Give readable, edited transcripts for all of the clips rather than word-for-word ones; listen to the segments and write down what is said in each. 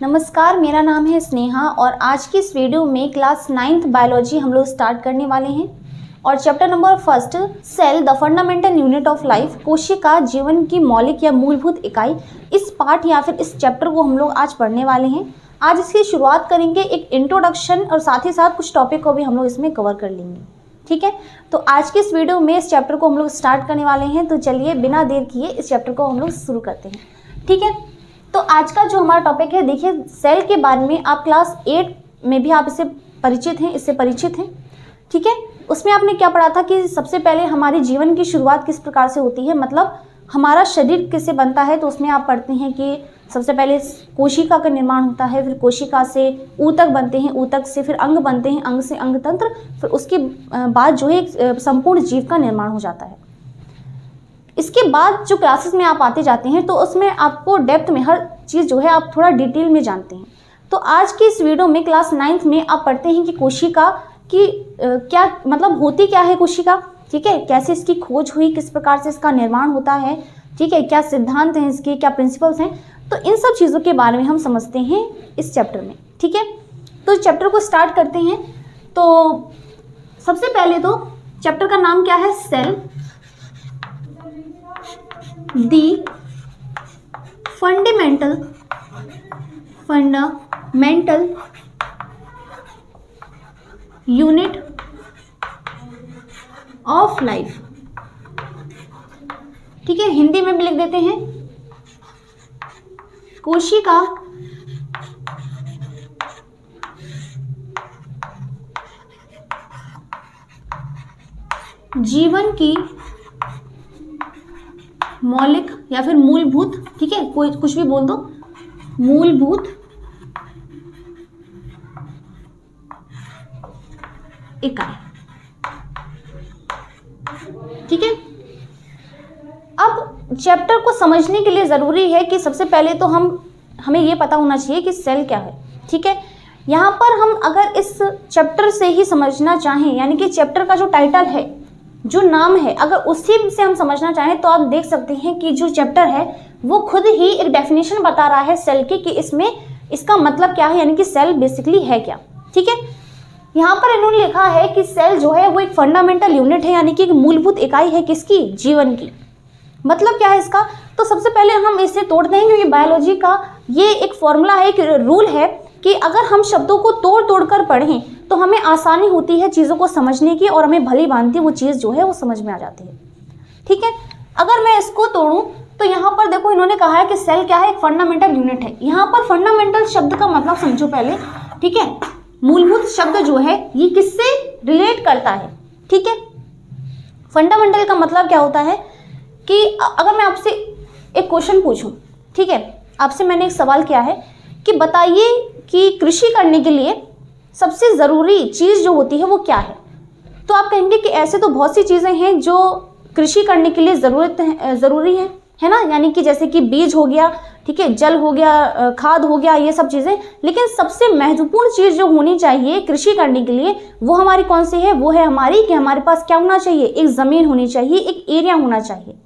नमस्कार, मेरा नाम है स्नेहा और आज की इस वीडियो में क्लास 9th बायोलॉजी हम लोग स्टार्ट करने वाले हैं और chapter number 1 cell the fundamental unit of life, कोशिका जीवन की मौलिक या मूलभूत इकाई, इस पार्ट या फिर इस चैप्टर को हम लोग आज पढ़ने वाले हैं। आज इसकी शुरुआत करेंगे एक इंट्रोडक्शन और साथ ही साथ कुछ टॉपिक को भी हम लोग इसमें कवर कर लेंगे। ठीक है, तो आज की इस वीडियो में इस चैप्टर को हम लोग स्टार्ट करने वाले हैं। तो चलिए बिना देर किए इस चैप्टर को हम लोग शुरू करते हैं। ठीक है, तो आज का जो हमारा टॉपिक है, देखिए सेल के बारे में आप क्लास 8 में भी आप इससे परिचित हैं। ठीक है, उसमें आपने क्या पढ़ा था कि सबसे पहले हमारे जीवन की शुरुआत किस प्रकार से होती है, मतलब हमारा शरीर किससे बनता है। तो उसमें आप पढ़ते हैं कि सबसे पहले कोशिका का निर्माण होता है, फिर कोशिका से ऊतक बनते हैं, ऊतक से फिर अंग बनते हैं, अंग से अंग तंत्र, फिर उसके बाद जो है एक संपूर्ण जीव का निर्माण हो जाता है। इसके बाद जो क्लासेस में आप आते जाते हैं तो उसमें आपको डेप्थ में हर चीज़ जो है आप थोड़ा डिटेल में जानते हैं। तो आज की इस वीडियो में क्लास 9th में आप पढ़ते हैं कि कोशिका की क्या मतलब होती क्या है कोशिका। ठीक है, कैसे इसकी खोज हुई, किस प्रकार से इसका निर्माण होता है। ठीक है, क्या सिद्धांत हैं इसके, क्या प्रिंसिपल्स हैं, तो इन सब चीज़ों के बारे में हम समझते हैं इस चैप्टर में। ठीक है, तो इस चैप्टर को स्टार्ट करते हैं। तो सबसे पहले तो चैप्टर का नाम क्या है, cell the fundamental unit of life. ठीक है, हिंदी में भी लिख देते हैं कोशिका जीवन की मौलिक या फिर मूलभूत, ठीक है कोई कुछ भी बोल दो, मूलभूत इकाई। ठीक है, अब चैप्टर को समझने के लिए ज़रूरी है कि सबसे पहले तो हमें ये पता होना चाहिए कि सेल क्या है। ठीक है, यहाँ पर हम अगर इस चैप्टर से ही समझना चाहें, यानी कि चैप्टर का जो टाइटल है, जो नाम है, अगर उसी से हम समझना चाहें तो आप देख सकते हैं कि जो चैप्टर है वो खुद ही एक डेफिनेशन बता रहा है सेल की, कि इसमें इसका मतलब क्या है, यानी कि सेल बेसिकली है क्या। ठीक है, यहाँ पर इन्होंने लिखा है कि सेल जो है वो एक फंडामेंटल यूनिट है, यानी कि एक मूलभूत इकाई है किसकी, जीवन की। मतलब क्या है इसका, तो सबसे पहले हम इसे तोड़ते हैं क्योंकि बायोलॉजी का ये एक फॉर्मूला है, एक रूल है कि अगर हम शब्दों को तोड़ तोड़ कर पढ़ें तो हमें आसानी होती है चीज़ों को समझने की और हमें भली भांति वो चीज़ जो है वो समझ में आ जाती है। ठीक है, अगर मैं इसको तोड़ूं तो यहाँ पर देखो इन्होंने कहा है कि सेल क्या है, एक फंडामेंटल यूनिट है। यहाँ पर फंडामेंटल शब्द का मतलब समझो पहले। ठीक है, मूलभूत शब्द जो है ये किससे रिलेट करता है। ठीक है, फंडामेंटल का मतलब क्या होता है कि अगर मैं आपसे एक क्वेश्चन पूछूं, ठीक है, आपसे मैंने एक सवाल किया है कि बताइए कि कृषि करने के लिए सबसे ज़रूरी चीज़ जो होती है वो क्या है, तो आप कहेंगे कि ऐसे तो बहुत सी चीज़ें हैं जो कृषि करने के लिए ज़रूरी है ना, यानी कि जैसे कि बीज हो गया, ठीक है, जल हो गया, खाद हो गया, ये सब चीज़ें। लेकिन सबसे महत्वपूर्ण चीज़ जो होनी चाहिए कृषि करने के लिए वो हमारी कौन सी है, वो है हमारी कि हमारे पास क्या होना चाहिए, एक ज़मीन होनी चाहिए, एक एरिया होना चाहिए।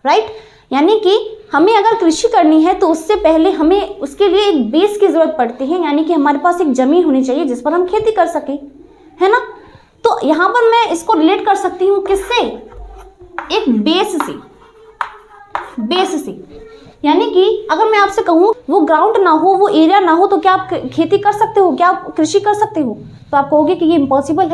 राइट, यानी कि हमें अगर कृषि करनी है तो उससे पहले हमें उसके लिए एक बेस की ज़रूरत पड़ती है, यानी कि हमारे पास एक ज़मीन होनी चाहिए जिस पर हम खेती कर सकें, है ना। तो यहाँ पर मैं इसको रिलेट कर सकती हूँ किससे, एक बेस से। यानी कि अगर मैं आपसे कहूँ वो ग्राउंड ना हो, वो एरिया ना हो, तो क्या आप खेती कर सकते हो, क्या आप कृषि कर सकते हो, तो आप कहोगे कि ये इम्पॉसिबल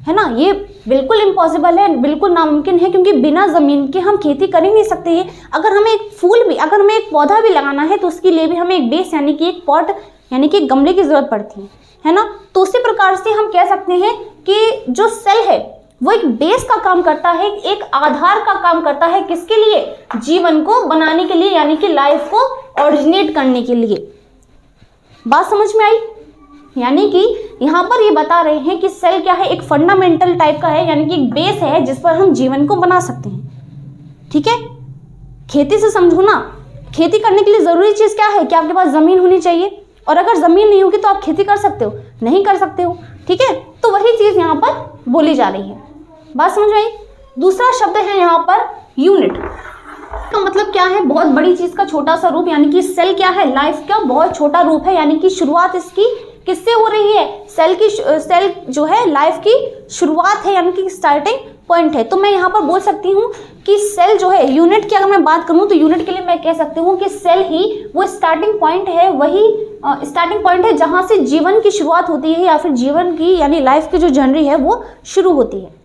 है ना, ये बिल्कुल इम्पॉसिबल है, बिल्कुल नामुमकिन है, क्योंकि बिना ज़मीन के हम खेती कर ही नहीं सकते हैं। अगर हमें एक फूल भी, अगर हमें एक पौधा भी लगाना है तो उसके लिए भी हमें एक बेस यानी कि एक पॉट यानी कि गमले की ज़रूरत पड़ती है ना। तो उसी प्रकार से हम कह सकते हैं कि जो सेल है वो एक बेस का काम करता है, एक आधार का काम करता है, किसके लिए, जीवन को बनाने के लिए, यानी कि लाइफ को ऑरिजिनेट करने के लिए। बात समझ में आई, यानी कि यहाँ पर ये बता रहे हैं कि सेल क्या है, एक फंडामेंटल टाइप का है, यानी कि एक बेस है जिस पर हम जीवन को बना सकते हैं। ठीक है, खेती से समझो ना, खेती करने के लिए ज़रूरी चीज़ क्या है कि आपके पास ज़मीन होनी चाहिए, और अगर ज़मीन नहीं होगी तो आप खेती कर सकते हो, नहीं कर सकते हो। ठीक है, तो वही चीज़ यहाँ पर बोली जा रही है। बात समझ में आई। दूसरा शब्द है यहाँ पर यूनिट। का मतलब क्या है, बहुत बड़ी चीज का छोटा सा रूप, यानी कि सेल क्या है, लाइफ का बहुत छोटा रूप है, यानी कि शुरुआत इसकी किससे हो रही है, सेल जो है लाइफ की शुरुआत है, यानी कि स्टार्टिंग पॉइंट है। तो मैं यहाँ पर बोल सकती हूँ कि सेल जो है, यूनिट की अगर मैं बात करूँ तो यूनिट के लिए मैं कह सकती हूँ कि सेल ही वो स्टार्टिंग पॉइंट है, वही स्टार्टिंग पॉइंट है जहाँ से जीवन की शुरुआत होती है, या फिर जीवन की यानी लाइफ की जो जर्नी है वो शुरू होती है।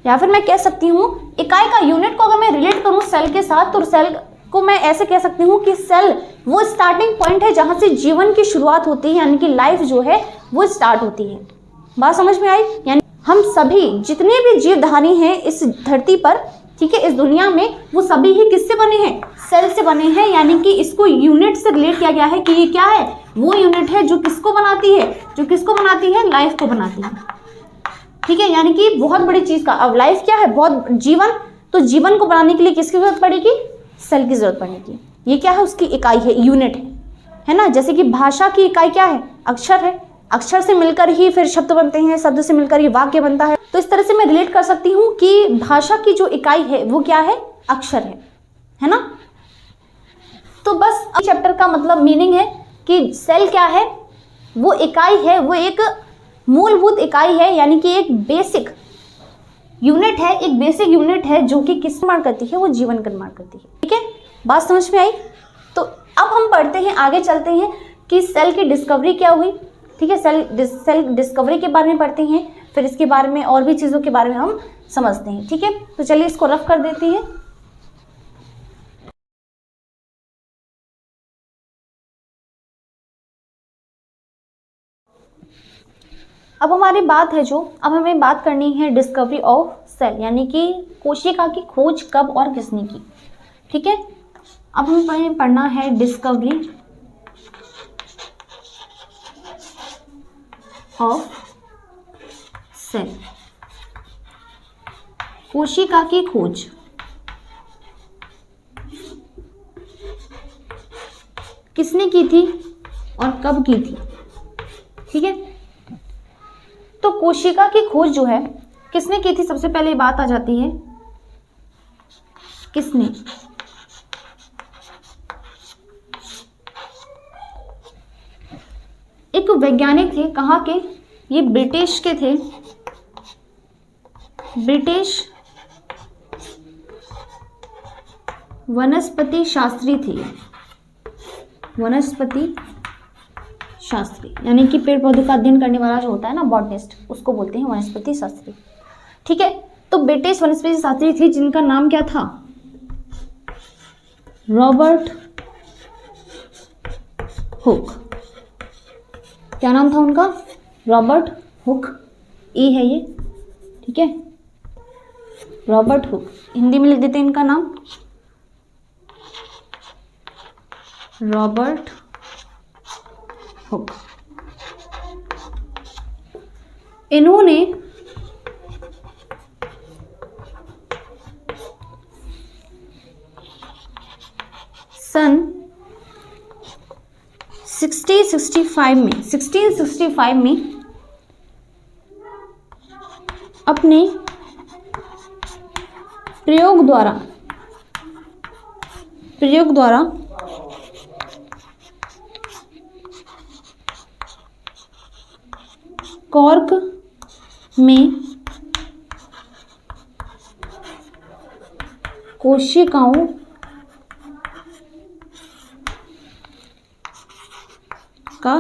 या फिर मैं कह सकती हूँ इकाई का, यूनिट को अगर मैं रिलेट करूँ सेल के साथ, तो सेल को मैं ऐसे कह सकती हूँ कि सेल वो स्टार्टिंग पॉइंट है जहाँ से जीवन की शुरुआत होती है, यानी कि लाइफ जो है वो स्टार्ट होती है। बात समझ में आई? यानी हम सभी जितने भी जीवधारी हैं इस धरती पर, ठीक है, इस दुनिया में, वो सभी ही किससे बने हैं, सेल से बने हैं। यानी कि इसको यूनिट से रिलेट किया गया है कि ये क्या है, वो यूनिट है जो किसको बनाती है, जो किसको बनाती है, लाइफ को बनाती है। ठीक है, यानी कि बहुत बड़ी चीज का, अब लाइफ क्या है, बहुत जीवन, तो जीवन को बनाने के लिए किसकी जरूरत पड़ेगी, सेल की जरूरत पड़ेगी। ये क्या है, उसकी इकाई है, यूनिट है ना। जैसे कि भाषा की इकाई क्या है, अक्षर है, अक्षर से मिलकर ही फिर शब्द बनते हैं, शब्द से मिलकर ही वाक्य बनता है। तो इस तरह से मैं रिलेट कर सकती हूँ कि भाषा की जो इकाई है वो क्या है, अक्षर है ना। तो बस अब चैप्टर का मतलब मीनिंग है कि सेल क्या है, वो इकाई है, वो एक मूलभूत इकाई है, यानी कि एक बेसिक यूनिट है, एक बेसिक यूनिट है जो कि किस निर्माण करती है, वो जीवन का निर्माण करती है। ठीक है, बात समझ में आई? तो अब हम पढ़ते हैं, आगे चलते हैं कि सेल की डिस्कवरी क्या हुई। ठीक है, सेल डिस्कवरी के बारे में पढ़ते हैं, फिर इसके बारे में और भी चीज़ों के बारे में हम समझते हैं। ठीक है, तो चलिए इसको रफ कर देते हैं। अब हमारी बात है अब हमें बात करनी है डिस्कवरी ऑफ सेल, यानी कि कोशिका की खोज कब और किसने की। ठीक है, अब हमें पढ़ना है डिस्कवरी ऑफ सेल, कोशिका की खोज किसने की थी और कब की थी। ठीक है, तो कोशिका की खोज जो है किसने की थी, सबसे पहले बात आ जाती है किसने। एक वैज्ञानिक थे, कहाँ के, ये ब्रिटिश के थे, ब्रिटिश वनस्पति शास्त्री थे, वनस्पति शास्त्री, यानी कि पेड़ पौधों का अध्ययन करने वाला जो होता है ना, बॉटनिस्ट, उसको बोलते हैं वनस्पति शास्त्री। ठीक है, तो ब्रिटिश वनस्पति शास्त्री थे जिनका नाम क्या था, रॉबर्ट हुक। क्या नाम था उनका, रॉबर्ट हुक, ए है ये। ठीक है, रॉबर्ट हुक, हिंदी में लिख देते हैं इनका नाम, रॉबर्ट हुक। इन्होंने सन 1665 में अपने प्रयोग द्वारा कॉर्क में कोशिकाओं का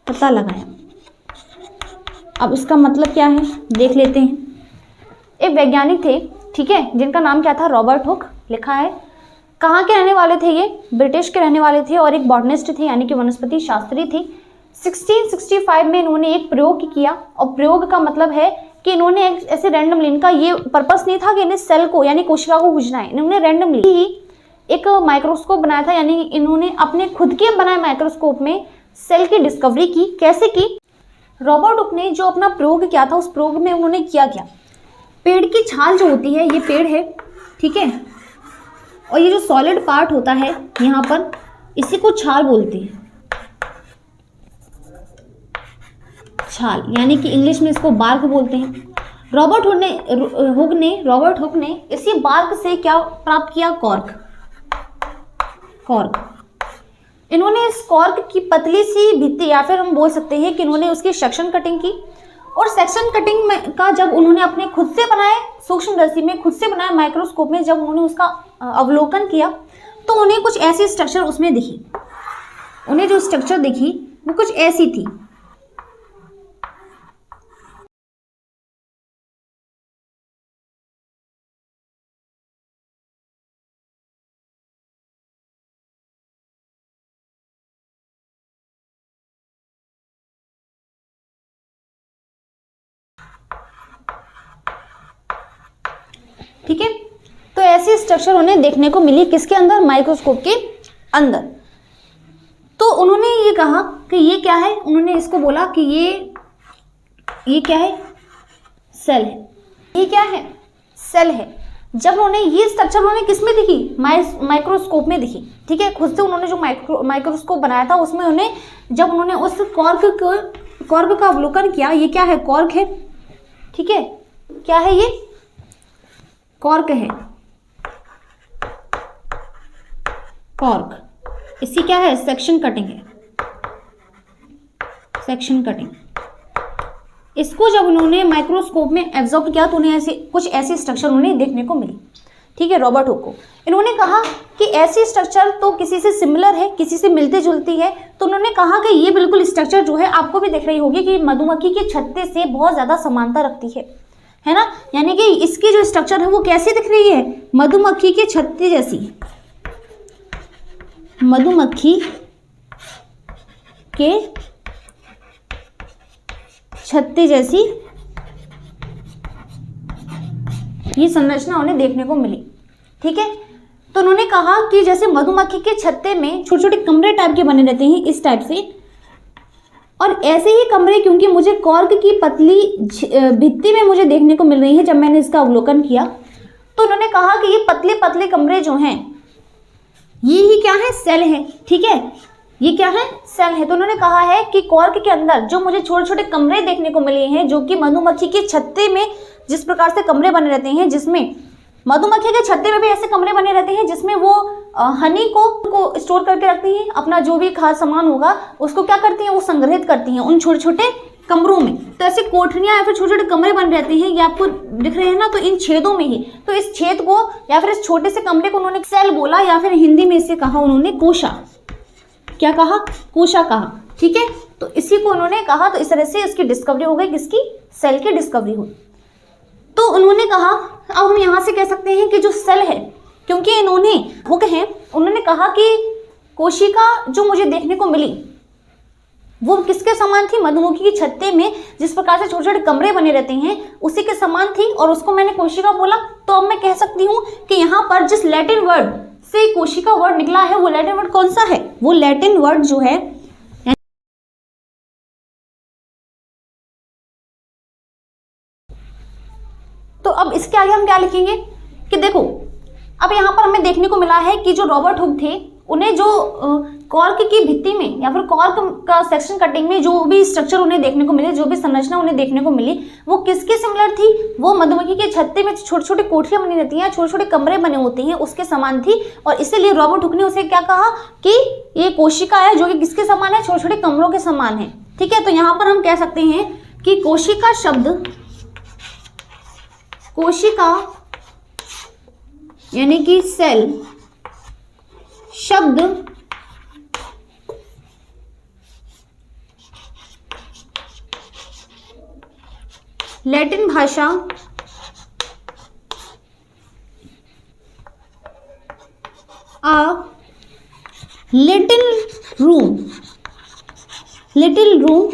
पता लगाया। अब इसका मतलब क्या है देख लेते हैं। एक वैज्ञानिक थे, ठीक है, जिनका नाम क्या था, रॉबर्ट हुक लिखा है। कहाँ के रहने वाले थे ये, ब्रिटिश के रहने वाले थे, और एक बॉटनिस्ट थे, यानी कि वनस्पति शास्त्री थे। 1665 में इन्होंने एक प्रयोग किया, और प्रयोग का मतलब है कि इन्होंने ऐसे रैंडमली, इनका ये पर्पस नहीं था कि इन्हें सेल को यानी कोशिका को खोजना है, इन्होंने रैंडमली ही एक माइक्रोस्कोप बनाया था, यानी इन्होंने अपने खुद के बनाए माइक्रोस्कोप में सेल की डिस्कवरी की। कैसे की, रॉबर्ट हुक ने जो अपना प्रयोग किया था, उस प्रयोग में उन्होंने किया क्या, पेड़ की छाल जो होती है, ये पेड़ है, ठीक है, और ये जो सॉलिड पार्ट होता है यहाँ पर, इसी को छाल बोलते हैं, छाल, यानी कि इंग्लिश में इसको बार्क बोलते हैं। रॉबर्ट हुक ने इसी बार्क से क्या प्राप्त किया? कॉर्क। इन्होंने इस कॉर्क की पतली सी भित्ति, या फिर हम बोल सकते हैं कि इन्होंने उसकी सेक्शन कटिंग की, और सेक्शन कटिंग में का जब उन्होंने अपने खुद से बनाए सूक्ष्मदर्शी में, खुद से बनाए माइक्रोस्कोप में जब उन्होंने उसका अवलोकन किया तो उन्हें कुछ ऐसी स्ट्रक्चर उसमें दिखी। उन्हें जो स्ट्रक्चर दिखी वो कुछ ऐसी थी। ठीक है, तो ऐसी स्ट्रक्चर उन्हें देखने को मिली किसके अंदर? माइक्रोस्कोप के अंदर। तो उन्होंने ये कहा कि ये क्या है? उन्होंने इसको बोला कि ये क्या है? सेल है। ये क्या है? सेल है। जब उन्होंने ये स्ट्रक्चर उन्होंने किस में दिखी? माइक्रोस्कोप में दिखी। ठीक है, खुद से उन्होंने जो माइक्रोस्कोप बनाया था उसमें जब उन्होंने उस कॉर्क का अवलोकन किया, ये क्या है? कॉर्क है। ठीक है, क्या है ये? कॉर्क है। कॉर्क, इसकी क्या है? सेक्शन कटिंग है। Section cutting. इसको जब उन्होंने माइक्रोस्कोप में एब्जॉर्ब किया तो उन्हें कुछ ऐसी स्ट्रक्चर उन्हें देखने को मिली। ठीक है, रॉबर्ट हुक को इन्होंने कहा कि ऐसी स्ट्रक्चर तो किसी से सिमिलर है, किसी से मिलती जुलती है। तो उन्होंने कहा कि ये बिल्कुल स्ट्रक्चर जो है आपको भी दिख रही होगी कि मधुमक्खी के छत्ते से बहुत ज़्यादा समानता रखती है ना। यानी कि इसकी जो स्ट्रक्चर है वो कैसी दिख रही है? मधुमक्खी के छत्ते जैसी। मधुमक्खी के छत्ते जैसी ये संरचना उन्हें देखने को मिली। ठीक है, तो उन्होंने कहा कि जैसे मधुमक्खी के छत्ते में छोटे छोटे कमरे टाइप के बने रहते हैं इस टाइप से, और ऐसे ही कमरे क्योंकि मुझे कॉर्क की पतली भित्ति में मुझे देखने को मिल रही है जब मैंने इसका अवलोकन किया, तो उन्होंने कहा कि ये पतले पतले कमरे जो हैं ये ही क्या है? सेल है। ठीक है, ये क्या है? सेल है। तो उन्होंने कहा है कि कॉर्क के अंदर जो मुझे छोटे छोटे कमरे देखने को मिले हैं, जो कि मधुमक्खी के छत्ते में जिस प्रकार से कमरे बने रहते हैं, जिसमें मधुमक्खी के छत्ते में भी ऐसे कमरे बने रहते हैं जिसमें वो हनी को स्टोर करके रखती हैं। अपना जो भी खास सामान होगा उसको क्या करती हैं? वो संग्रहित करती हैं उन छोटे छोटे कमरों में। तो ऐसे कोठरियां या फिर छोटे छोटे कमरे बन रहते हैं, ये आपको दिख रहे हैं ना। तो इन छेदों में ही, तो इस छेद को या फिर इस छोटे से कमरे को उन्होंने सेल बोला, या फिर हिंदी में इसे कहा उन्होंने कोशा। क्या कहा? कोशा कहा। ठीक है, तो इसी को उन्होंने कहा। तो इस तरह से इसकी डिस्कवरी हो गई, किसकी? सेल की डिस्कवरी हुई। तो उन्होंने कहा, अब हम यहाँ से कह सकते हैं कि जो सेल है, क्योंकि इन्होंने हुक हैं, उन्होंने कहा कि कोशिका जो मुझे देखने को मिली वो किसके समान थी? मधुमक्खी के छत्ते में जिस प्रकार से छोटे छोटे कमरे बने रहते हैं उसी के समान थी, और उसको मैंने कोशिका बोला। तो अब मैं कह सकती हूँ कि यहाँ पर जिस लैटिन वर्ड से कोशिका वर्ड निकला है वो लैटिन वर्ड कौन सा है? वो लैटिन वर्ड जो है, तो अब इसके आगे हम क्या लिखेंगे कि देखो, अब यहाँ पर हमें देखने को मिला है कि जो रॉबर्ट हुक थे उन्हें जो कॉर्क की भित्ति में या फिर कॉर्क का सेक्शन कटिंग में जो भी स्ट्रक्चर उन्हें देखने को मिले, जो भी संरचना उन्हें देखने को मिली, वो किसके सिमिलर थी? वो मधुमक्खी के छत्ते में छोटे छोटे कोठरियां बनी रहती हैं, छोटे छोटे कमरे बने होते हैं, उसके समान थी। और इसीलिए रॉबर्ट हुक ने उसे क्या कहा कि ये कोशिका है जो कि किसके समान है? छोटे छोटे कमरों के समान है। ठीक है, तो यहाँ पर हम कह सकते हैं कि कोशिका शब्द, कोशिका यानी कि सेल शब्द लैटिन भाषा लिटिल रूम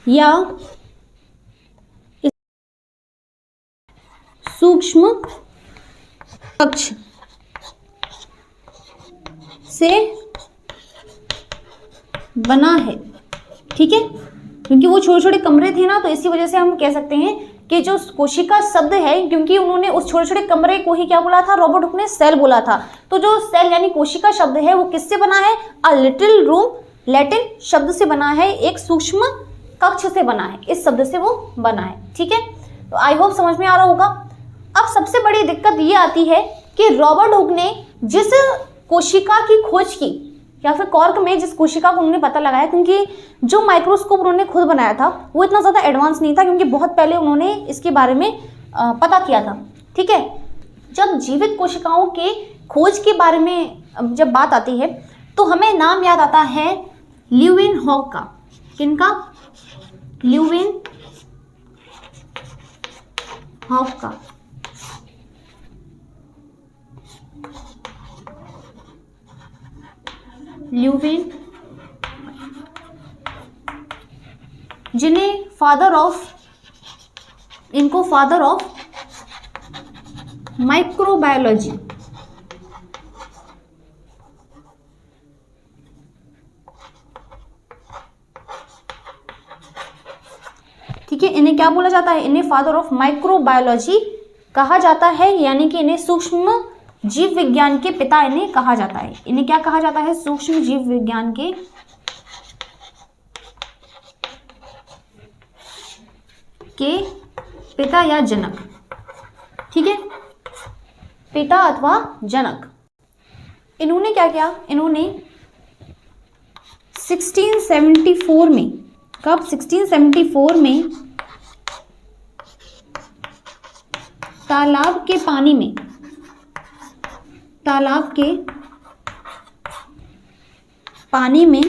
या सूक्ष्म कक्ष से बना है। ठीक है, क्योंकि वो छोटे छोटे कमरे थे ना, तो इसी वजह से हम कह सकते हैं कि जो कोशिका शब्द है, क्योंकि उन्होंने उस छोटे छोटे कमरे को ही क्या बोला था? रॉबर्ट हुक ने सेल बोला था। तो जो सेल यानी कोशिका शब्द है वो किससे बना है? अ लिटिल रूम लैटिन शब्द से बना है, एक सूक्ष्म कक्ष से बना है, इस शब्द से वो बना है। ठीक है, तो आई होप समझ में आ रहा होगा। अब सबसे बड़ी दिक्कत ये आती है कि रॉबर्ट हुक ने जिस कोशिका की खोज की, या फिर कॉर्क में जिस कोशिका को उन्होंने पता लगाया, क्योंकि जो माइक्रोस्कोप उन्होंने खुद बनाया था वो इतना ज़्यादा एडवांस नहीं था, क्योंकि बहुत पहले उन्होंने इसके बारे में पता किया था। ठीक है, जब जीवित कोशिकाओं के खोज के बारे में जब बात आती है तो हमें नाम याद आता है ल्यूवेनहॉक का। किनका? ल्यूवेनहॉक का। ल्यूवेन, जिन्हें इनको फादर ऑफ माइक्रोबायोलॉजी, ठीक है, इन्हें क्या बोला जाता है? इन्हें फादर ऑफ माइक्रोबायोलॉजी कहा जाता है, यानी कि इन्हें सूक्ष्म जीव विज्ञान के पिता इन्हें कहा जाता है। इन्हें क्या कहा जाता है? सूक्ष्म जीव विज्ञान के पिता या जनक। ठीक है, पिता अथवा जनक। इन्होंने क्या किया? इन्होंने 1674 में, कब? 1674 में तालाब के पानी में, तालाब के पानी में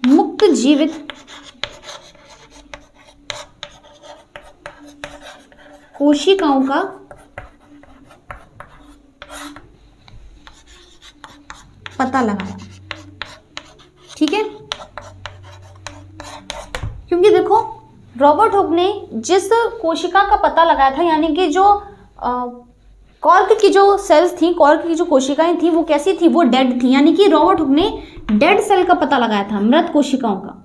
मुक्त जीवित कोशिकाओं का पता लगाया। ठीक है, क्योंकि देखो रॉबर्ट हुक ने जिस कोशिका का पता लगाया था, यानी कि जो कॉर्क की जो सेल्स थी, कॉर्क की जो कोशिकाएं थी वो कैसी थी? वो डेड थी, यानी कि रॉबर्ट हुक ने डेड सेल का पता लगाया था, मृत कोशिकाओं का।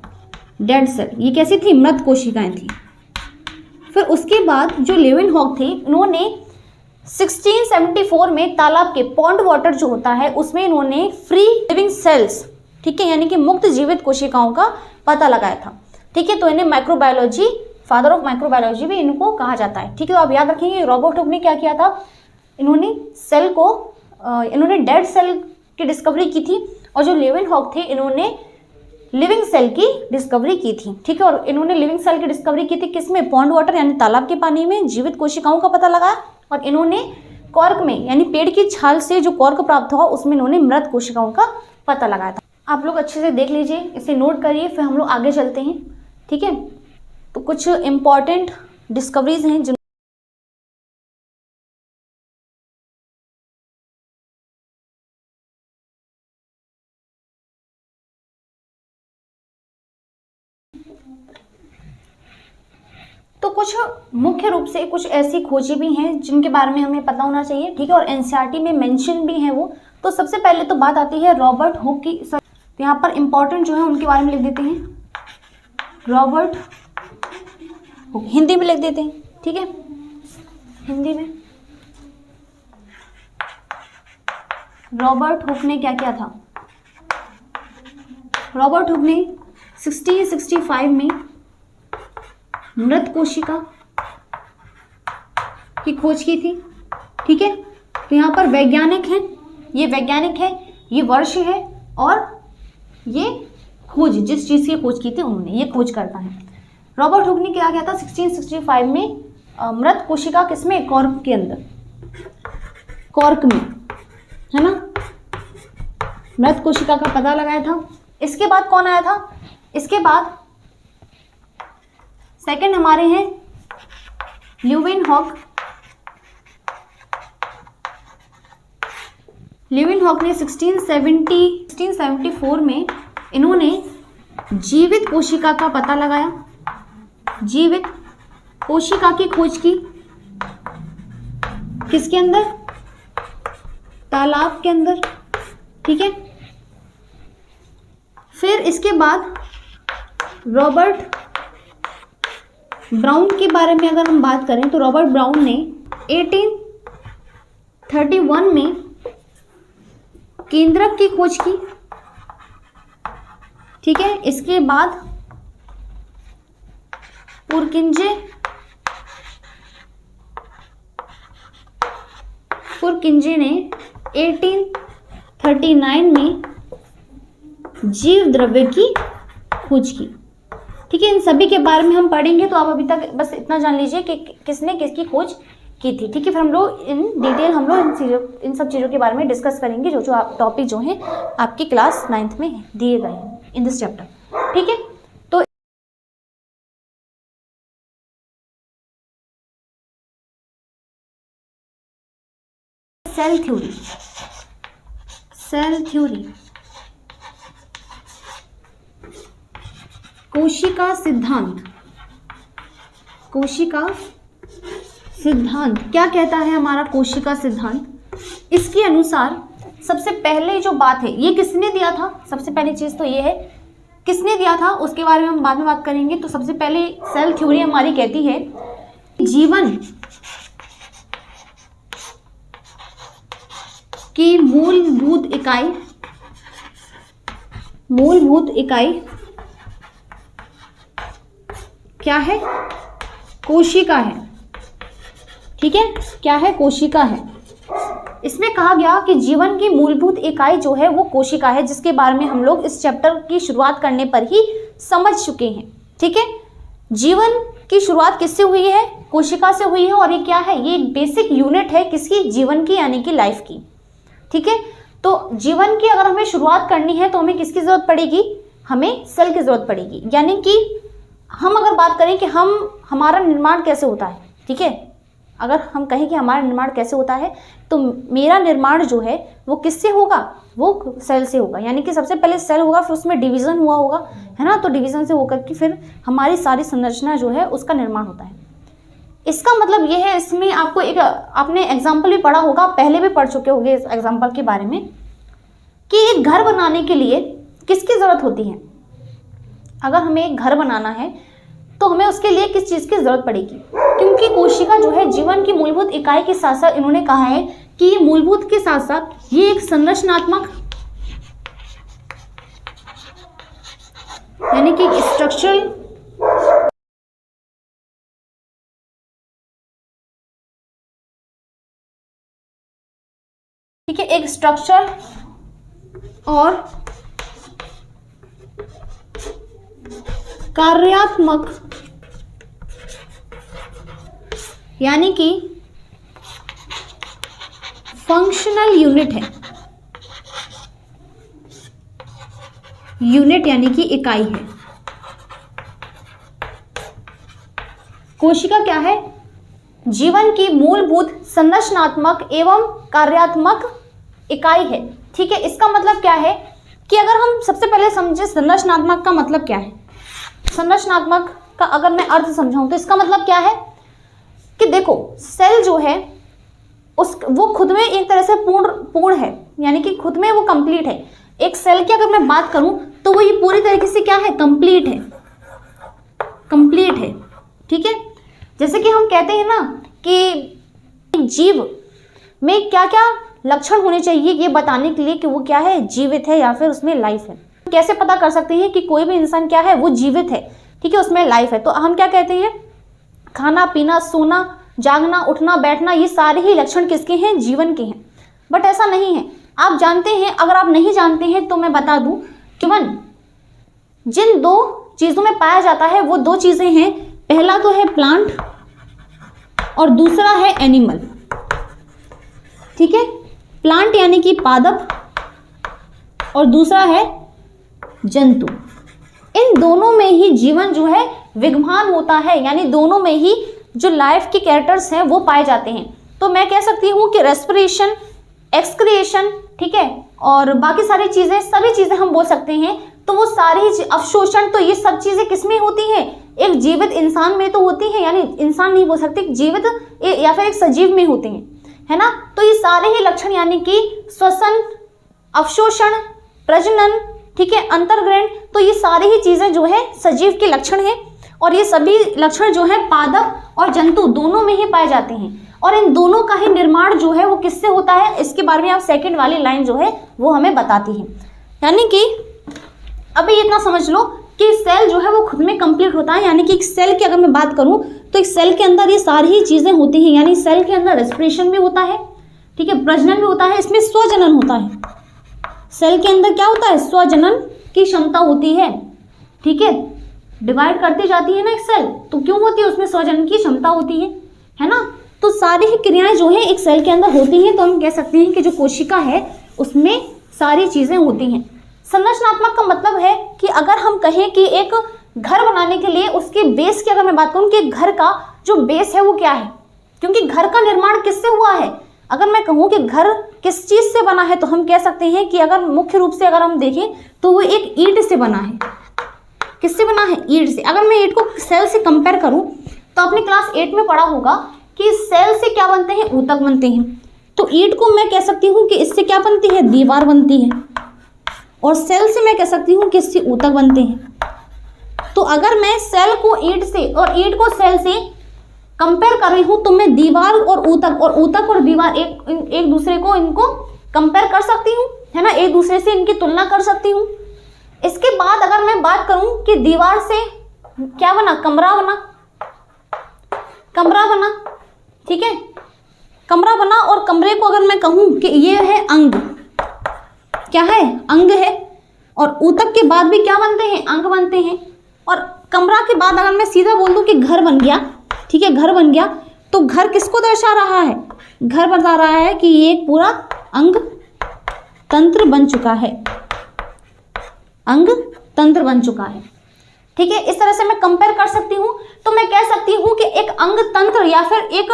डेड सेल, ये कैसी थी? मृत कोशिकाएं थी। फिर उसके बाद जो ल्यूवेनहॉक थे, इन्होंने 1674 में तालाब के पॉन्ड वाटर जो होता है उसमें इन्होंने फ्री लिविंग सेल्स, ठीक है, यानी कि मुक्त जीवित कोशिकाओं का पता लगाया था। ठीक है, तो इन्हें माइक्रोबायोलॉजी, फादर ऑफ माइक्रोबायोलॉजी भी इनको कहा जाता है। ठीक है, तो आप याद रखेंगे रॉबर्ट हुक ने क्या किया था? इन्होंने सेल को, इन्होंने डेड सेल की डिस्कवरी की थी, और जो ल्यूवेनहॉक थे इन्होंने लिविंग सेल की डिस्कवरी की थी। ठीक है, और इन्होंने लिविंग सेल की डिस्कवरी की थी किसमें? पॉन्ड वाटर, यानी तालाब के पानी में जीवित कोशिकाओं का पता लगाया, और इन्होंने कॉर्क में, यानी पेड़ की छाल से जो कॉर्क प्राप्त हुआ उसमें इन्होंने मृत कोशिकाओं का पता लगाया था। आप लोग अच्छे से देख लीजिए, इसे नोट करिए, फिर हम लोग आगे चलते हैं। ठीक है, तो कुछ इंपॉर्टेंट डिस्कवरीज हैं जिन तो कुछ मुख्य रूप से कुछ ऐसी खोजें भी हैं जिनके बारे में हमें पता होना चाहिए। ठीक है, और एनसीईआरटी में मेंशन भी है वो। तो सबसे पहले तो बात आती है रॉबर्ट हुक की। तो यहाँ पर इंपॉर्टेंट जो है उनके बारे में लिख देते हैं, रॉबर्ट हुक, हिंदी में लिख देते हैं। ठीक है, हिंदी में रॉबर्ट हुक ने क्या किया था? रॉबर्ट हुक ने 1665 में मृत कोशिका की खोज की थी। ठीक है, तो यहाँ पर वैज्ञानिक हैं, ये वैज्ञानिक है, ये वर्ष है, और ये खोज, जिस चीज़ की खोज की थी उन्होंने, ये खोज करता है। रॉबर्ट हुक ने क्या किया था? 1665 में मृत कोशिका किसमें? कॉर्क के अंदर, कॉर्क में, है ना, मृत कोशिका का पता लगाया था। इसके बाद कौन आया था? इसके बाद सेकंड हमारे हैं ल्यूवेनहॉक। ल्यूवेनहॉक ने 1674 में इन्होंने जीवित कोशिका का पता लगाया, जीवित कोशिका की खोज की। किसके अंदर? तालाब के अंदर। ठीक है, फिर इसके बाद रॉबर्ट ब्राउन के बारे में अगर हम बात करें तो रॉबर्ट ब्राउन ने 1831 में केंद्रक की खोज की। ठीक है। इसके बाद पुरकिंजे ने 1839 में जीव द्रव्य की खोज की। ठीक है, इन सभी के बारे में हम पढ़ेंगे, तो आप अभी तक बस इतना जान लीजिए कि किसने किसकी खोज की थी। ठीक है, फिर हम लोग इन डिटेल इन सब चीज़ों के बारे में डिस्कस करेंगे जो टॉपिक जो हैं आपकी क्लास 9th में दिए गए हैं इन दिस चैप्टर। ठीक है, तो सेल थ्योरी कोशिका सिद्धांत क्या कहता है हमारा कोशिका सिद्धांत? इसके अनुसार सबसे पहले जो बात है, ये किसने दिया था? सबसे पहली चीज तो ये है किसने दिया था, उसके बारे में हम बाद में बात करेंगे। तो सबसे पहले सेल थ्योरी हमारी कहती है जीवन की मूलभूत इकाई क्या है? कोशिका है। ठीक है, क्या है? कोशिका है। इसमें कहा गया कि जीवन की मूलभूत इकाई जो है वो कोशिका है, जिसके बारे में हम लोग इस चैप्टर की शुरुआत करने पर ही समझ चुके हैं। ठीक है, जीवन की शुरुआत किससे हुई है? कोशिका से हुई है। और ये क्या है? ये बेसिक यूनिट है किसकी? जीवन की, यानी कि लाइफ की। ठीक है, तो जीवन की अगर हमें शुरुआत करनी है तो हमें किसकी जरूरत पड़ेगी? हमें सेल की जरूरत पड़ेगी। यानी कि हम अगर बात करें कि हमारा निर्माण कैसे होता है, ठीक है, अगर हम कहें कि हमारा निर्माण कैसे होता है, तो मेरा निर्माण जो है वो किससे होगा? वो सेल से होगा। यानी कि सबसे पहले सेल होगा, फिर उसमें डिवीजन हुआ होगा, है ना। तो डिवीजन से होकर के फिर हमारी सारी संरचना जो है उसका निर्माण होता है। इसका मतलब ये है, इसमें आपको आपने एग्जाम्पल भी पढ़ा होगा, पहले भी पढ़ चुके होंगे इस एग्जाम्पल के बारे में, कि एक घर बनाने के लिए किसकी ज़रूरत होती है? अगर हमें एक घर बनाना है तो हमें उसके लिए किस चीज़ की ज़रूरत पड़ेगी? क्योंकि कोशिका जो है जीवन की मूलभूत इकाई के साथ साथ इन्होंने कहा है कि ये मूलभूत के साथ साथ ये एक संरचनात्मक, यानी कि स्ट्रक्चरल, ठीक है, एक स्ट्रक्चर और कार्यात्मक, यानी कि फंक्शनल यूनिट है। यूनिट यानी कि इकाई है। कोशिका क्या है? जीवन की मूलभूत संरचनात्मक एवं कार्यात्मक इकाई है। ठीक है, इसका मतलब क्या है कि अगर हम सबसे पहले समझे संरचनात्मक का मतलब क्या है। संरचनात्मक का अगर मैं अर्थ समझाऊं तो इसका मतलब क्या है कि देखो, सेल जो है वो खुद में एक तरह से पूर्ण है, यानी कि खुद में वो कंप्लीट है। एक सेल की अगर मैं बात करूं तो वो ये पूरी तरीके से क्या है? कंप्लीट है। ठीक है, जैसे कि हम कहते हैं ना कि जीव में क्या क्या लक्षण होने चाहिए ये बताने के लिए कि वो क्या है? जीवित है या फिर उसमें लाइफ है। कैसे पता कर सकते हैं कि कोई भी इंसान क्या है? वो जीवित है, ठीक है, उसमें लाइफ है। तो हम क्या कहते हैं? खाना पीना, सोना, जागना, उठना, बैठना, ये सारे ही लक्षण किसके हैं? जीवन के हैं। बट ऐसा नहीं है, आप जानते हैं, अगर आप नहीं जानते हैं तो मैं बता दूं, जीवन जिन दो चीजों में पाया जाता है वो दो चीजें हैं। पहला तो है प्लांट और दूसरा है एनिमल। ठीक है, प्लांट यानी कि पादप और दूसरा है जंतु। इन दोनों में ही जीवन जो है विद्यमान होता है, यानी दोनों में ही जो लाइफ के कैरेक्टर्स हैं वो पाए जाते हैं। तो मैं कह सकती हूँ कि रेस्पिरेशन, एक्सक्रिएशन, ठीक है, और बाकी सारी चीजें, सभी चीजें हम बोल सकते हैं। तो वो सारी अवशोषण, तो ये सब चीजें किसमें होती हैं? एक जीवित इंसान में तो होती है, यानी इंसान नहीं बोल सकते, जीवित या फिर एक सजीव में होते हैं, है ना। तो ये सारे ही लक्षण, यानी कि श्वसन, अवशोषण, प्रजनन, ठीक है, अंतर्ग्रहण, तो ये सारी ही चीजें जो है सजीव के लक्षण हैं। और ये सभी लक्षण जो है पादप और जंतु दोनों में ही पाए जाते हैं। और इन दोनों का ही निर्माण जो है वो किससे होता है? इसके बारे में आप सेकंड वाली लाइन जो है वो हमें बताती है। यानी कि अभी इतना समझ लो कि सेल जो है वो खुद में कंप्लीट होता है, यानी कि एक सेल की अगर मैं बात करूं तो एक सेल के अंदर ये सारी ही चीज़ें होती हैं, यानी सेल के अंदर रेस्पिरेशन भी होता है, ठीक है, प्रजनन भी होता है, इसमें स्वजनन होता है। सेल के अंदर क्या होता है? स्वजनन की क्षमता होती है, ठीक है, डिवाइड करती जाती है ना एक सेल, तो क्यों होती है? उसमें स्वजनन की क्षमता होती है ना। तो सारी ही क्रियाएं जो है एक सेल के अंदर होती हैं, तो हम कह सकते हैं कि जो कोशिका है उसमें सारी चीज़ें होती हैं। संरचनात्मक का मतलब है कि अगर हम कहें कि एक घर बनाने के लिए उसके बेस की अगर मैं बात करूं कि घर का जो बेस है वो क्या है, क्योंकि घर का निर्माण किससे हुआ है? अगर मैं कहूं कि घर किस चीज़ से बना है तो हम कह सकते हैं कि अगर मुख्य रूप से अगर हम देखें तो वो एक ईंट से बना है। किससे बना है? ईंट से। अगर मैं ईंट को सेल से कंपेयर करूं तो आपने क्लास 8 में पढ़ा होगा कि सेल से क्या बनते हैं? ऊतक बनते हैं। तो ईंट को मैं कह सकती हूँ कि इससे क्या बनती है? दीवार बनती है। और सेल से मैं कह सकती हूँ कि इससे ऊतक बनते हैं। तो अगर मैं सेल को ईंट से और ईंट को सेल से कंपेयर कर रही हूँ तो मैं दीवार और ऊतक और दीवार एक दूसरे को इनको कंपेयर कर सकती हूँ, है ना, एक दूसरे से इनकी तुलना कर सकती हूँ। इसके बाद अगर मैं बात करूँ कि दीवार से क्या बना? कमरा बना, कमरा बना, ठीक है, कमरा बना। और कमरे को अगर मैं कहूँ कि ये है अंग, क्या है? अंग है। और ऊतक के बाद भी क्या बनते हैं? अंग बनते हैं। और कमरा के बाद अगर मैं सीधा बोल दूं कि घर बन गया, ठीक है, घर बन गया, तो घर किसको दर्शा रहा है? घर बता रहा है कि ये एक पूरा अंग तंत्र बन चुका है, अंग तंत्र बन चुका है, ठीक है। इस तरह से मैं कंपेयर कर सकती हूँ। तो मैं कह सकती हूँ कि एक अंग तंत्र या फिर एक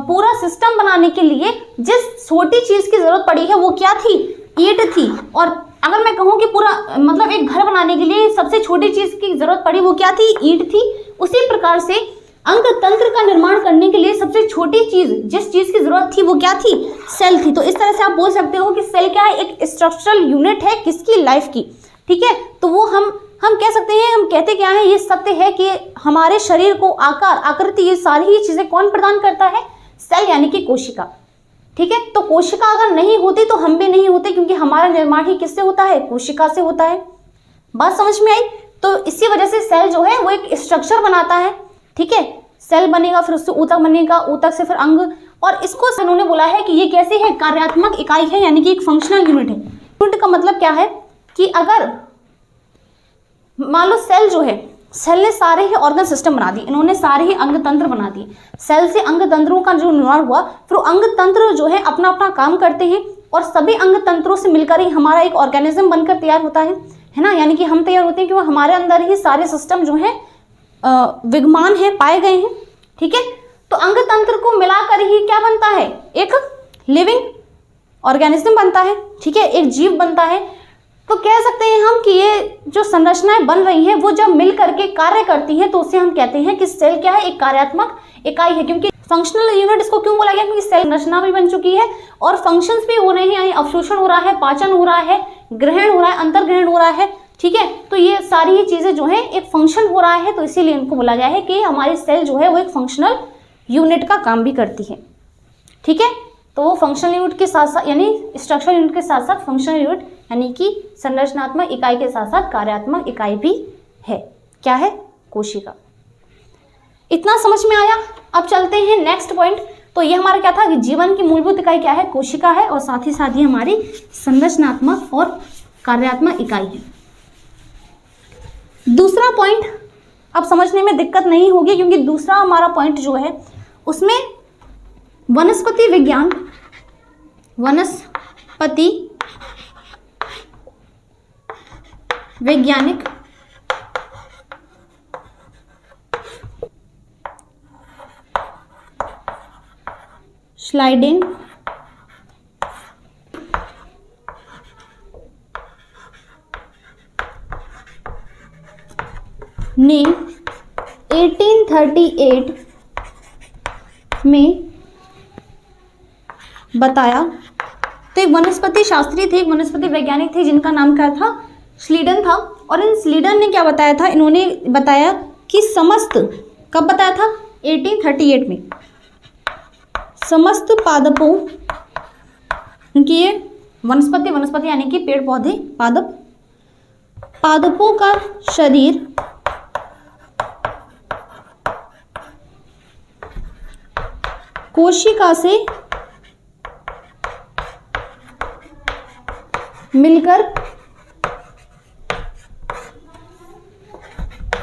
पूरा सिस्टम बनाने के लिए जिस छोटी चीज की जरूरत पड़ी है वो क्या थी? ईंट थी। और अगर मैं कहूँ कि पूरा मतलब एक घर बनाने के लिए सबसे छोटी चीज की जरूरत पड़ी वो क्या थी? ईंट थी। उसी प्रकार से अंग तंत्र का निर्माण करने के लिए सबसे छोटी चीज जिस चीज की जरूरत थी वो क्या थी? सेल थी। तो इस तरह से आप बोल सकते हो कि सेल क्या है? एक स्ट्रक्चरल यूनिट है किसकी? लाइफ की, ठीक है। तो वो हम कह सकते हैं, हम कहते क्या है, ये सत्य है कि हमारे शरीर को आकार, आकृति, ये सारी ही चीजें कौन प्रदान करता है? सेल यानी कि कोशिका, ठीक है। तो कोशिका अगर नहीं होती तो हम भी नहीं होते, क्योंकि हमारा निर्माण ही किससे होता है? कोशिका से होता है। बात समझ में आई? तो इसी वजह से सेल जो है वो एक स्ट्रक्चर बनाता है, ठीक है। सेल बनेगा, फिर उससे ऊतक बनेगा, ऊतक से फिर अंग, और इसको उन्होंने बोला है कि ये कैसे है? कार्यात्मक इकाई है, यानी कि एक फंक्शनल यूनिट है। यूनिट का मतलब क्या है कि अगर मान लो सेल जो है, सेल ने सारे ही ऑर्गन सिस्टम बना दिए, इन्होंने सारे ही अंग तंत्र बना दिए। सेल से अंग तंत्रों का जो निर्माण हुआ, फिर अंग तंत्र जो है अपना अपना काम करते हैं और सभी अंग तंत्रों से मिलकर ही हमारा एक ऑर्गेनिज्म बनकर तैयार होता है ना। यानी कि हम तैयार होते हैं क्योंकि हमारे अंदर ही सारे सिस्टम जो है विद्यमान है, पाए गए हैं, ठीक है। तो अंग तंत्र को मिलाकर ही क्या बनता है? एक लिविंग ऑर्गेनिज्म बनता है, ठीक है, एक जीव बनता है। तो कह सकते हैं हम कि ये जो संरचनाएं बन रही हैं वो जब मिल करके कार्य करती हैं तो उसे हम कहते हैं कि सेल क्या है? एक कार्यात्मक इकाई है। क्योंकि फंक्शनल यूनिट इसको क्यों बोला गया? क्योंकि सेल संरचना भी बन चुकी है और फंक्शंस भी हो रहे हैं, यानी अवशोषण हो रहा है, पाचन हो रहा है, ग्रहण हो रहा है, अंतर्ग्रहण हो रहा है, ठीक है। तो ये सारी ही चीजें जो है एक फंक्शन हो रहा है, तो इसीलिए इनको बोला गया है कि हमारी सेल जो है वो एक फंक्शनल यूनिट का काम भी करती है, ठीक है। तो वो फंक्शनल यूनिट के साथ साथ, यानी स्ट्रक्चरल यूनिट के साथ साथ फंक्शनल यूनिट यानी कि संरचनात्मक इकाई के साथ साथ कार्यात्मक इकाई भी है। क्या है? कोशिका। इतना समझ में आया? अब चलते हैं नेक्स्ट पॉइंट। तो ये हमारा क्या था कि जीवन की मूलभूत इकाई क्या है? कोशिका है, और साथ ही साथ ही हमारी संरचनात्मक और कार्यात्मक इकाई है। दूसरा पॉइंट अब समझने में दिक्कत नहीं होगी, क्योंकि दूसरा हमारा पॉइंट जो है उसमें वनस्पति विज्ञान, वनस्पति वैज्ञानिक श्लाइडेन ने 1838 में बताया। तो एक वनस्पति शास्त्री थे, एक वनस्पति वैज्ञानिक थे जिनका नाम क्या था? श्लीडन था। और इन श्लीडन ने क्या बताया था? इन्होंने बताया कि समस्त, कब बताया था? 1838 में। समस्त पादपों की, ये वनस्पति यानी कि पेड़ पौधे, पादप, पादपों का शरीर कोशिका से मिलकर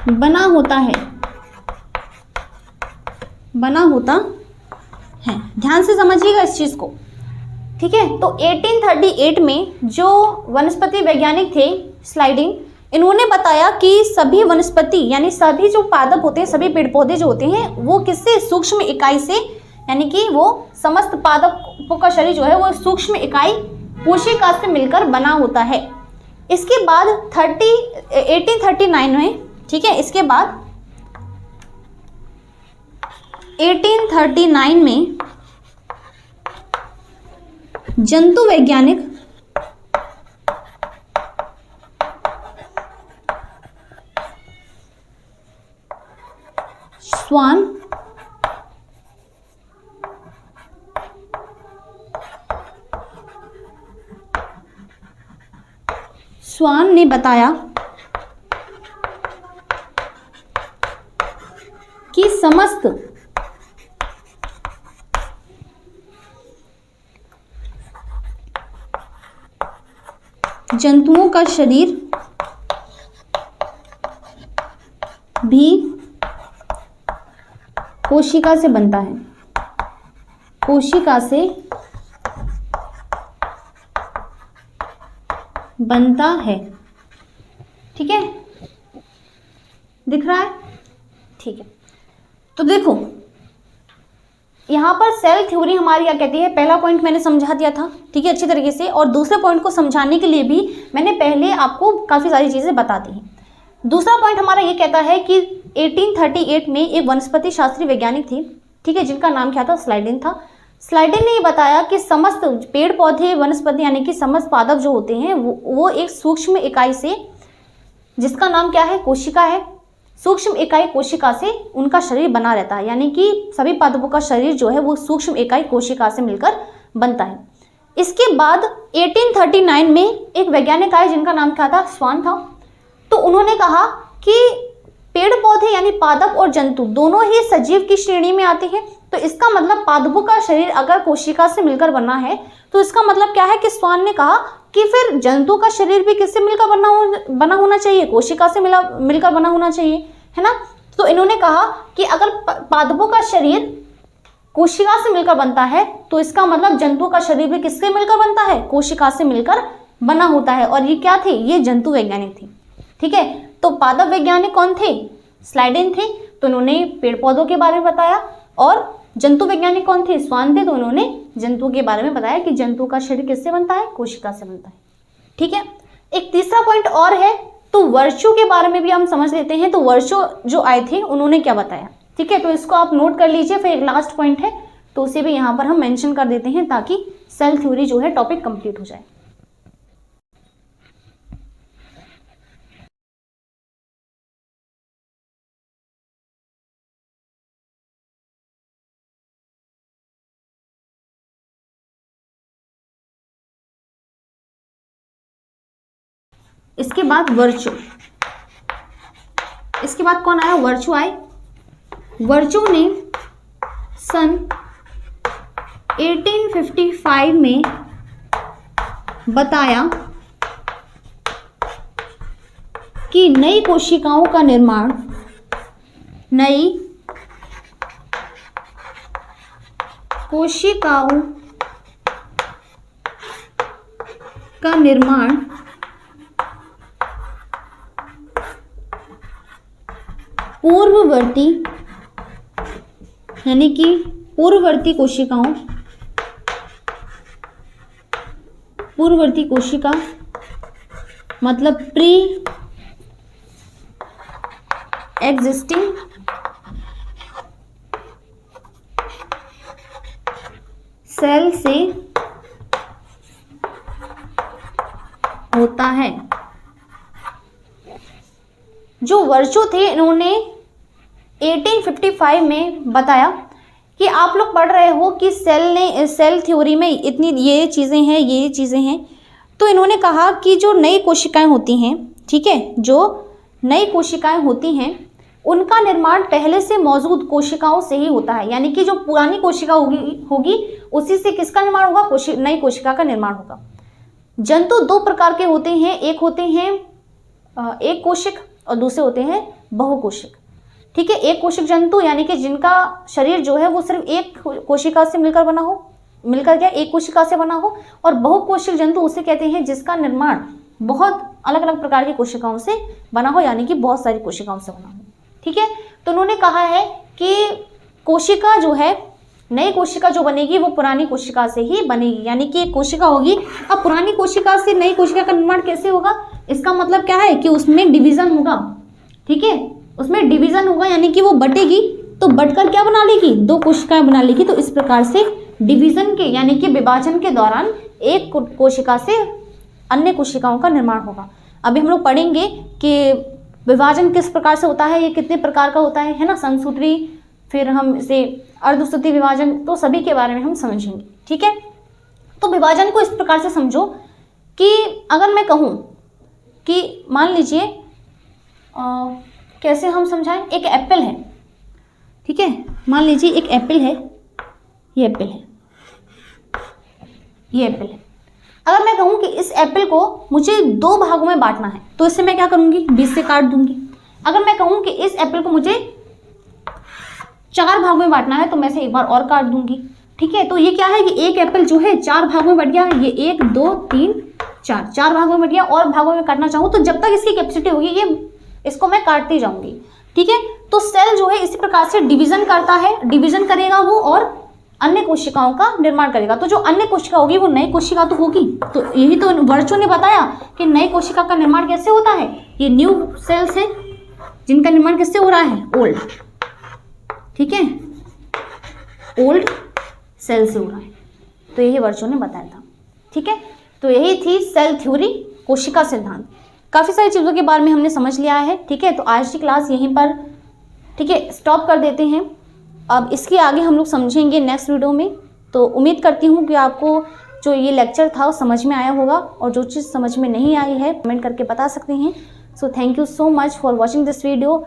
बना होता है। ध्यान से समझिएगा इस चीज को, ठीक है। तो 1838 में जो वनस्पति वैज्ञानिक थे स्लाइडिंग, इन्होंने बताया कि सभी वनस्पति यानी सभी जो पादप होते हैं, सभी पेड़ पौधे जो होते हैं, वो किससे, सूक्ष्म इकाई से, यानी कि वो समस्त पादपों का शरीर जो है वो सूक्ष्म इकाई कोशिका से मिलकर बना होता है। इसके बाद 1839 में, ठीक है, इसके बाद 1839 में जंतु वैज्ञानिक स्वान ने बताया कि समस्त जंतुओं का शरीर भी कोशिका से बनता है। कोशिका से बनता है, ठीक है, दिख रहा है, ठीक है। तो देखो यहाँ पर सेल थ्योरी हमारी क्या कहती है, पहला पॉइंट मैंने समझा दिया था, ठीक है, अच्छी तरीके से, और दूसरे पॉइंट को समझाने के लिए भी मैंने पहले आपको काफ़ी सारी चीज़ें बता दी हैं। दूसरा पॉइंट हमारा ये कहता है कि 1838 में एक वनस्पति शास्त्री वैज्ञानिक थी, ठीक है, जिनका नाम क्या था, स्लाइडिन था। स्लाइडिन ने ये बताया कि समस्त पेड़ पौधे वनस्पति यानी कि समस्त पादप जो होते हैं वो एक सूक्ष्म इकाई से, जिसका नाम क्या है, कोशिका है, सूक्ष्म इकाई कोशिका से उनका शरीर बना रहता है, यानी कि सभी पादपों का शरीर जो है वो सूक्ष्म इकाई कोशिका से मिलकर बनता है। इसके बाद 1839 में एक वैज्ञानिक आए जिनका नाम क्या था, स्वान था। तो उन्होंने कहा कि पेड़ पौधे यानी पादप और जंतु दोनों ही सजीव की श्रेणी में आते हैं, तो इसका मतलब पादपों का शरीर अगर कोशिका से मिलकर बना है तो इसका मतलब क्या है कि स्वान ने कहा कि फिर जंतु का शरीर भी किससे मिलकर बना होना चाहिए, कोशिका से मिलकर बना होना चाहिए, है ना। तो इन्होंने कहा कि अगर पादपों का शरीर कोशिका से मिलकर बनता है तो इसका मतलब जंतु का शरीर भी किससे मिलकर बनता है, कोशिका से मिलकर बना होता है। और ये क्या थे, ये जंतु वैज्ञानिक थे, ठीक है। तो पादप वैज्ञानिक कौन थे, स्लाइडिन थे, तो उन्होंने पेड़ पौधों के बारे में बताया, और जंतु वैज्ञानिक कौन थे, स्वान थे, तो उन्होंने जंतु के बारे में बताया कि जंतु का शरीर किससे बनता है, कोशिका से बनता है, ठीक है। एक तीसरा पॉइंट और है, तो वर्चू के बारे में भी हम समझ लेते हैं। तो वर्चू जो आए थे उन्होंने क्या बताया, ठीक है, तो इसको आप नोट कर लीजिए। फिर एक लास्ट पॉइंट है तो उसे भी यहाँ पर हम मेंशन कर देते हैं ताकि सेल थ्योरी जो है टॉपिक कंप्लीट हो जाए। इसके बाद वर्चू, इसके बाद कौन आया, वर्चू आए। वर्चू ने सन 1855 में बताया कि नई कोशिकाओं का निर्माण, नई कोशिकाओं का निर्माण पूर्ववर्ती यानी कि पूर्ववर्ती कोशिकाओं, पूर्ववर्ती कोशिका मतलब प्री एग्जिस्टिंग सेल से होता है। जो वर्चू थे इन्होंने 1855 में बताया कि आप लोग पढ़ रहे हो कि सेल थ्योरी में इतनी ये चीज़ें हैं, ये चीज़ें हैं। तो इन्होंने कहा कि जो नई कोशिकाएं होती हैं, ठीक है, जो नई कोशिकाएं होती हैं उनका निर्माण पहले से मौजूद कोशिकाओं से ही होता है, यानी कि जो पुरानी कोशिका होगी उसी से किसका निर्माण होगा, नई कोशिका का निर्माण होगा। जंतु दो प्रकार के होते हैं, एक होते हैं एक कोशिक और दूसरे होते हैं बहुकोशिक। ठीक है, एक कोशिक जंतु यानी कि जिनका शरीर जो है वो सिर्फ एक कोशिका से मिलकर क्या एक कोशिका से बना हो, और बहुकोशिक जंतु उसे कहते हैं जिसका निर्माण बहुत अलग अलग प्रकार की कोशिकाओं से बना हो, यानी कि बहुत सारी कोशिकाओं से बना हो। ठीक है, तो उन्होंने कहा है कि कोशिका जो है, नई कोशिका जो बनेगी वो पुरानी कोशिका से ही बनेगी, यानी कि एक कोशिका होगी। अब पुरानी कोशिका से नई कोशिका का निर्माण कैसे होगा, इसका मतलब क्या है कि उसमें डिवीजन होगा। ठीक है, उसमें डिवीजन होगा यानी कि वो बटेगी, तो बटकर क्या बना लेगी, दो कोशिकाएं बना लेगी। तो इस प्रकार से डिवीजन के यानी कि विभाजन के दौरान एक कोशिका से अन्य कोशिकाओं का निर्माण होगा। अभी हम लोग पढ़ेंगे कि विभाजन किस प्रकार से होता है, ये कितने प्रकार का होता है ना, संसूत्री, फिर हम इसे अर्धसूत्री विभाजन, तो सभी के बारे में हम समझेंगे। ठीक है, तो विभाजन को इस प्रकार से समझो कि अगर मैं कहूँ कि मान लीजिए कैसे हम समझाएं, एक एप्पल है। ठीक है, मान लीजिए एक एप्पल है, ये एप्पल है, ये एप्पल है। अगर मैं कहूँ कि इस एप्पल को मुझे दो भागों में बांटना है, तो इससे मैं क्या करूँगी, बीच से काट दूंगी। अगर मैं कहूँ कि इस एप्पल को मुझे 4 भागों में बांटना है, तो मैं इसे एक बार और काट दूंगी। ठीक है, तो ये क्या है कि एक एप्पल जो है 4 भागों में बट गया, ये 1 2 3 4 भागों में बट गया। और भागों में काटना चाहूँ तो जब तक इसकी कैपेसिटी होगी ये इसको मैं काटती जाऊंगी। ठीक है, तो सेल जो है इसी प्रकार से डिवीजन करता है, डिवीजन करेगा वो और अन्य कोशिकाओं का निर्माण करेगा। तो जो अन्य कोशिका होगी वो नई कोशिका तो होगी। तो यही तो वर्चो ने बताया कि नई कोशिका का निर्माण कैसे होता है, ये न्यू सेल्स है जिनका निर्माण किससे हो रहा है, ओल्ड। ठीक है, ओल्ड सेल से हो रहा है, तो यही वर्चो ने बताया था। ठीक है, तो यही थी सेल थ्योरी, कोशिका सिद्धांत। काफ़ी सारी चीज़ों के बारे में हमने समझ लिया है। ठीक है, तो आज की क्लास यहीं पर ठीक है स्टॉप कर देते हैं। अब इसके आगे हम लोग समझेंगे नेक्स्ट वीडियो में। तो उम्मीद करती हूँ कि आपको जो ये लेक्चर था वो समझ में आया होगा, और जो चीज़ समझ में नहीं आई है कमेंट करके बता सकते हैं। So thank you so much for watching this video.